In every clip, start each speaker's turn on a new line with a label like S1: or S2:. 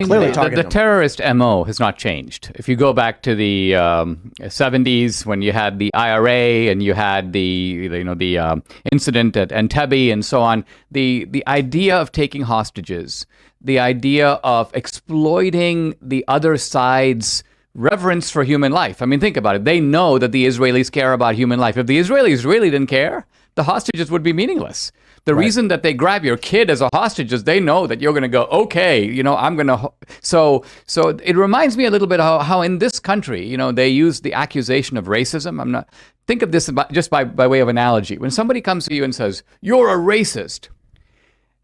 S1: Clearly
S2: the
S1: targeting them.
S2: terrorist MO has not changed. If you go back to the 70s when you had the IRA and you had the incident at Entebbe and so on, the idea of taking hostages, the idea of exploiting the other side's reverence for human life. I mean, think about it. They know that the Israelis care about human life. If the Israelis really didn't care, the hostages would be meaningless. The reason that they grab your kid as a hostage is they know that you're going to go, okay, I'm going to. So it reminds me a little bit how in this country, they use the accusation of racism. Think of this just by way of analogy. When somebody comes to you and says, you're a racist,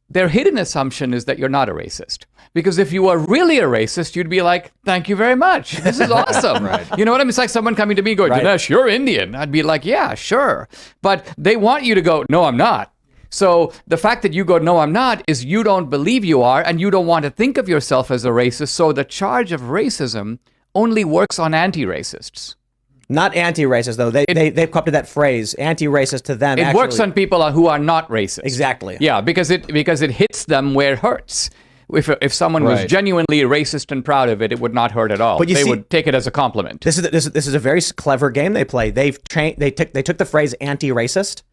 S2: their hidden assumption is that you're not a racist. Because if you were really a racist, you'd be like, thank you very much. This is awesome. You know what I mean? It's like someone coming to me going, Dinesh, you're Indian. I'd be like, yeah, sure. But they want you to go, no, I'm not. So the fact that you go, no, I'm not, is you don't believe you are, and you don't want to think of yourself as a racist. So the charge of racism only works on anti-racists.
S1: Not anti-racist, though. They've co-opted that phrase, anti-racist to them.
S2: It works on people who are not racist.
S1: Exactly.
S2: Yeah, because it hits them where it hurts. If someone was genuinely racist and proud of it, it would not hurt at all. But they would take it as a compliment.
S1: This is a very clever game they play. They took the phrase anti-racist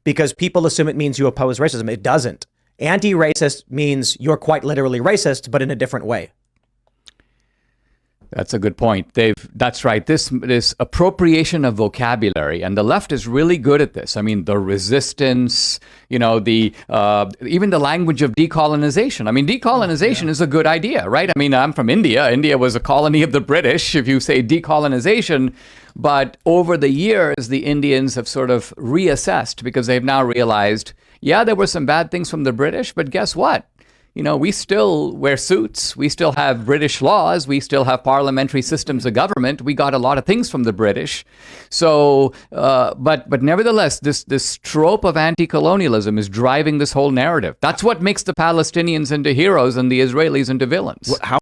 S1: because people assume it means you oppose racism. It doesn't. Anti-racist means you're quite literally racist, but in a different way.
S2: That's a good point. That's right. This appropriation of vocabulary, and the left is really good at this. I mean, the resistance, even the language of decolonization. I mean, decolonization is a good idea, right? I mean, I'm from India. India was a colony of the British, if you say decolonization. But over the years, the Indians have sort of reassessed because they've now realized, yeah, there were some bad things from the British, but guess what? We still wear suits. We still have British laws. We still have parliamentary systems of government. We got a lot of things from the British. So, but nevertheless, this trope of anti-colonialism is driving this whole narrative. That's what makes the Palestinians into heroes and the Israelis into villains.
S3: How